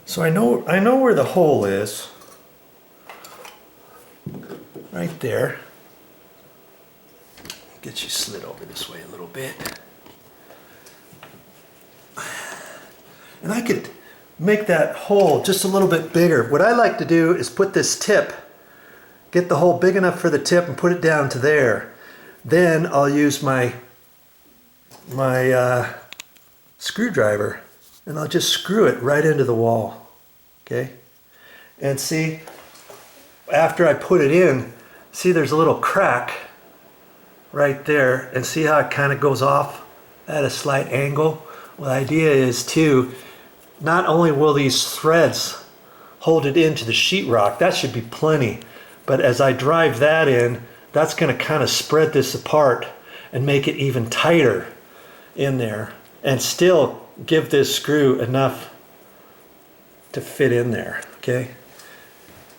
So I know where the hole is. Right there. Get you slid over this way a little bit. And I could make that hole just a little bit bigger. What I like to do is put this tip, get the hole big enough for the tip and put it down to there. Then I'll use my screwdriver and I'll just screw it right into the wall. Okay? And see, after I put it in, see there's a little crack right there, and see how it kind of goes off at a slight angle? Well, the idea is too, not only will these threads hold it into the sheetrock, that should be plenty, but as I drive that in, that's going to kind of spread this apart and make it even tighter in there and still give this screw enough to fit in there. Okay,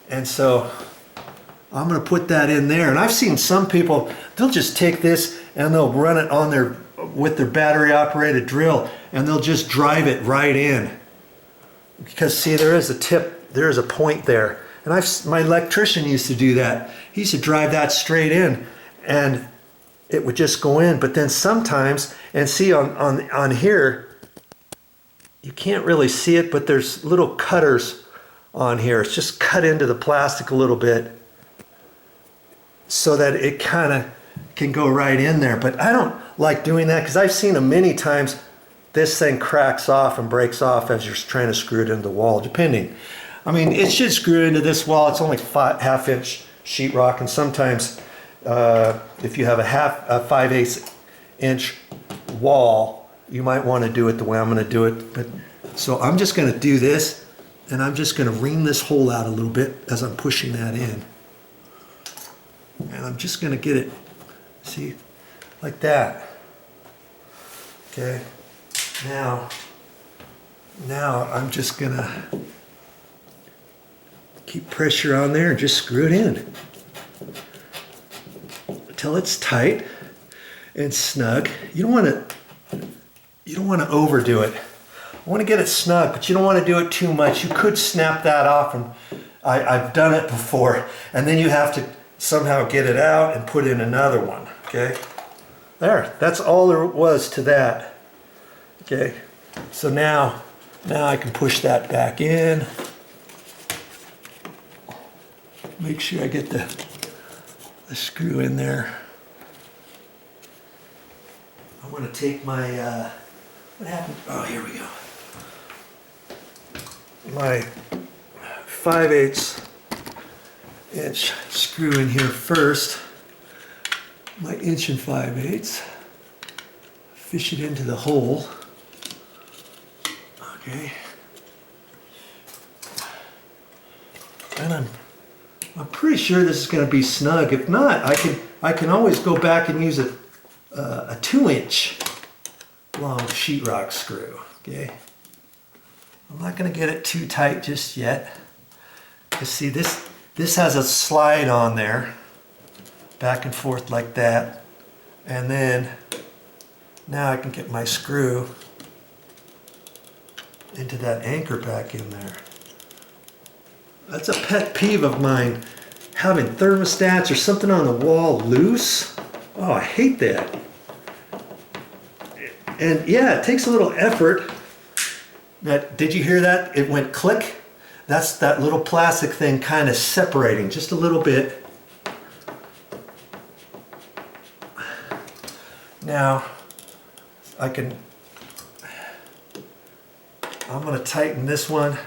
and so I'm going to put that in there, and I've seen some people, they'll just take this and they'll run it on their with their battery operated drill and they'll just drive it right in, because see, there is a tip, there is a point there, and my electrician used to do that. He used to drive that straight in and it would just go in. But then sometimes, and see on here, you can't really see it, but there's little cutters on here. It's just cut into the plastic a little bit so that it kind of can go right in there. But I don't like doing that because I've seen them many times. This thing cracks off and breaks off as you're trying to screw it into the wall, depending. I mean, it should screw into this wall. It's only 1/2 inch sheetrock, and sometimes if you have a 5/8 inch wall, you might want to do it the way I'm going to do it. But so I'm just going to do this, and I'm just going to ream this hole out a little bit as I'm pushing that in. And I'm just going to get it, see, like that. Okay. Now I'm just going to keep pressure on there and just screw it in until it's tight and snug. You don't want to overdo it. I want to get it snug, but you don't want to do it too much. You could snap that off, and I've done it before, and then you have to somehow get it out and put in another one. Okay, there, that's all there was to that. Okay, so now I can push that back in. Make sure I get the screw in there. I'm going to take my what happened? Oh, here we go. My 5/8 inch screw in here first. My 1 5/8. Fish it into the hole. Okay. And I'm pretty sure this is going to be snug. If not, I can always go back and use a 2-inch long sheetrock screw. Okay. I'm not going to get it too tight just yet. You see, this has a slide on there, back and forth like that, and then now I can get my screw into that anchor back in there. That's a pet peeve of mine, having thermostats or something on the wall loose. Oh, I hate that. And yeah, it takes a little effort. Did you hear that? It went click. That's that little plastic thing kind of separating just a little bit. Now, I'm going to tighten this one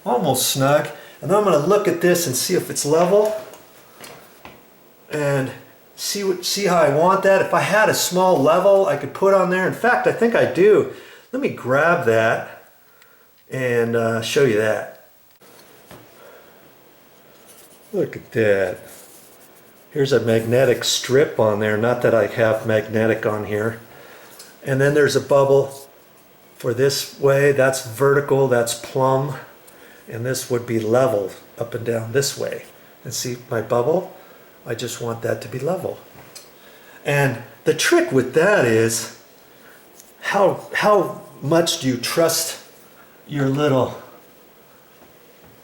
almost snug, and then I'm going to look at this and see if it's level and see how I want that. If I had a small level I could put on there. In fact, I think I do. Let me grab that and show you that. Look at that. Here's a magnetic strip on there, not that I have magnetic on here. And then there's a bubble for this way, that's vertical, that's plumb, and this would be level up and down this way. And see my bubble? I just want that to be level. And the trick with that is, how much do you trust your little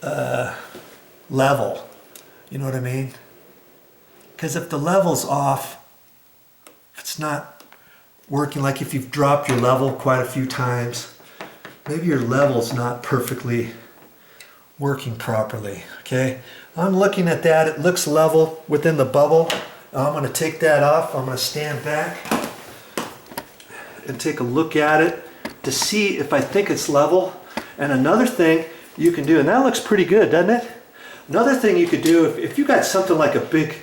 level. You know what I mean? Because if the level's off, if it's not working, like if you've dropped your level quite a few times, maybe your level's not perfectly working properly, okay? I'm looking at that, it looks level within the bubble. I'm gonna take that off, I'm gonna stand back and take a look at it to see if I think it's level. And another thing you can do, and that looks pretty good, doesn't it? Another thing you could do, if you got something like a big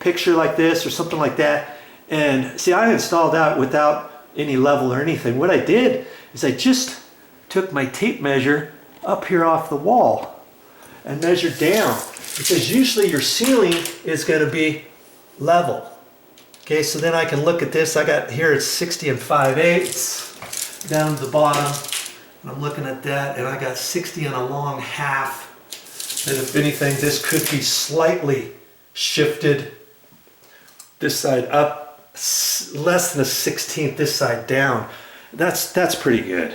picture like this or something like that, and see, I installed that without any level or anything. What I did is I just took my tape measure up here off the wall and measured down, because usually your ceiling is going to be level. Okay, so then I can look at this. I got here it's 60 5/8 down to the bottom, and I'm looking at that, and I got 60 and a long half. And if anything, this could be slightly shifted this side up, less than a 1/16 this side down. That's pretty good.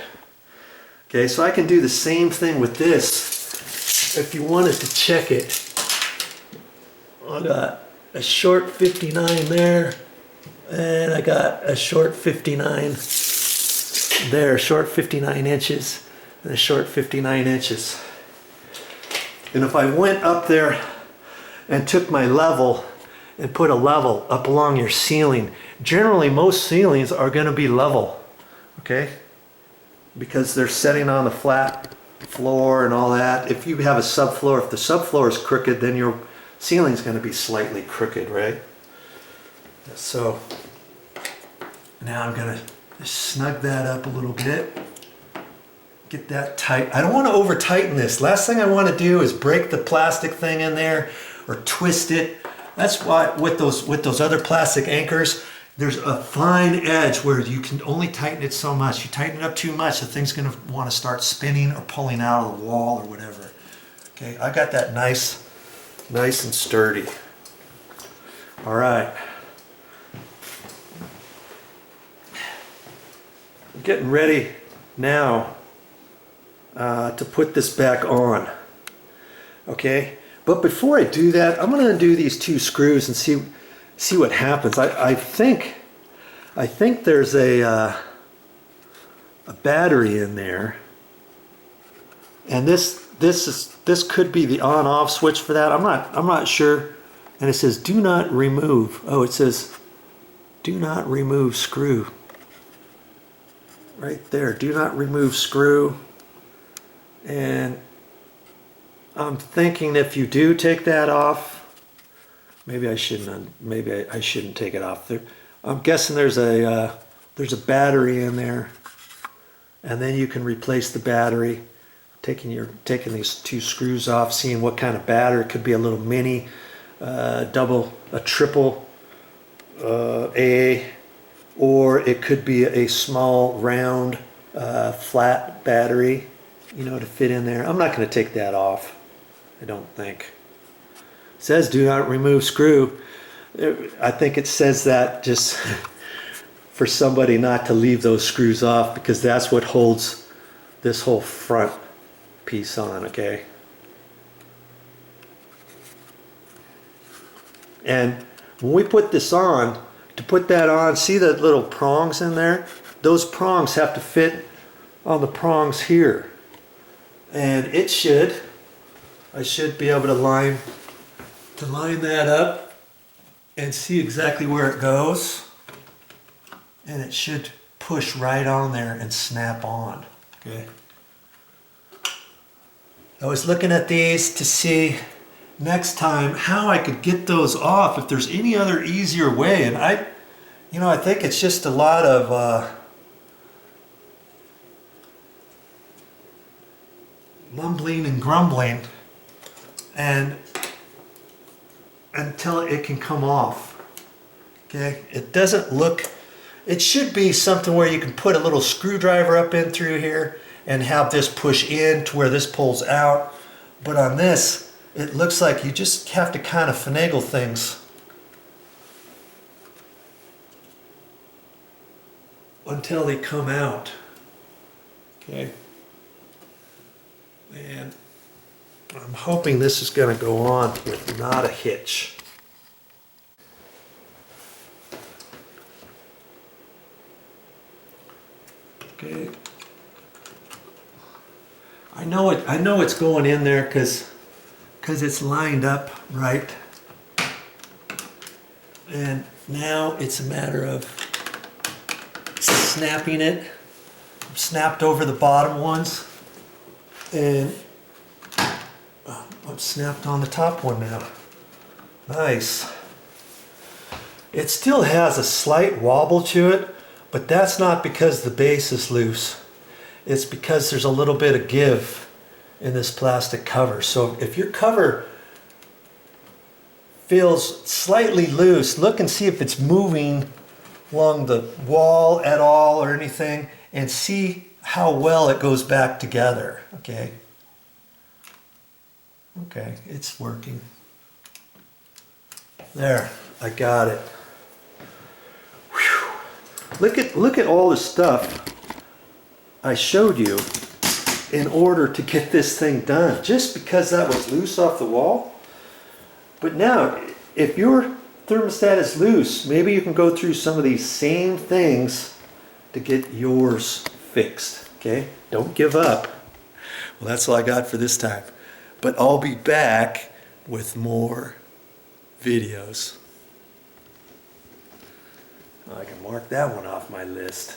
Okay, so I can do the same thing with this. If you wanted to check it, I got a short 59 there, and I got a short 59 there, short 59 inches, and a short 59 inches. And if I went up there and took my level and put a level up along your ceiling, generally most ceilings are going to be level, okay? Because they're setting on the flat floor and all that. If you have a subfloor, if the subfloor is crooked, then your ceiling is going to be slightly crooked, right? So now I'm going to snug that up a little bit. Get that tight. I don't want to over tighten this. Last thing I want to do is break the plastic thing in there or twist it. That's why with those other plastic anchors, there's a fine edge where you can only tighten it so much. You tighten it up too much, the thing's going to want to start spinning or pulling out of the wall or whatever. Okay, I got that nice and sturdy. All right. I'm getting ready now to put this back on. Okay, but before I do that, I'm going to undo these two screws and see what happens. I think there's a battery in there, and this could be the on-off switch for that. I'm not sure. And it says do not remove. Oh, it says do not remove screw. Right there, do not remove screw. And I'm thinking if you do take that off, maybe I shouldn't take it off. I'm guessing there's a battery in there, and then you can replace the battery, taking these two screws off, seeing what kind of battery. It could be a little mini, triple A, or it could be a small round flat battery, you know, to fit in there. I'm not going to take that off, I don't think. It says do not remove screw. I think it says that just for somebody not to leave those screws off, because that's what holds this whole front piece on, okay? And when we put this on, to put that on, see the little prongs in there? Those prongs have to fit on the prongs here. And I should be able to line that up and see exactly where it goes. And it should push right on there and snap on, okay? I was looking at these to see next time how I could get those off, if there's any other easier way. And I think it's just a lot of mumbling and grumbling and until it can come off. Okay, it should be something where you can put a little screwdriver up in through here and have this push in to where this pulls out. But on this, it looks like you just have to kind of finagle things until they come out. Okay. I'm hoping this is going to go on with not a hitch. Okay. I know it's going in there because it's lined up right. And now it's a matter of snapping it. I've snapped over the bottom ones, and I've snapped on the top one now. Nice. It still has a slight wobble to it, but that's not because the base is loose. It's because there's a little bit of give in this plastic cover. So if your cover feels slightly loose, look and see if it's moving along the wall at all or anything, and see how well it goes back together. Okay, it's working. There, I got it. Whew. Look at all the stuff I showed you in order to get this thing done, just because that was loose off the wall. But now, if your thermostat is loose, maybe you can go through some of these same things to get yours fixed, okay? Don't give up. Well, that's all I got for this time. But I'll be back with more videos. I can mark that one off my list.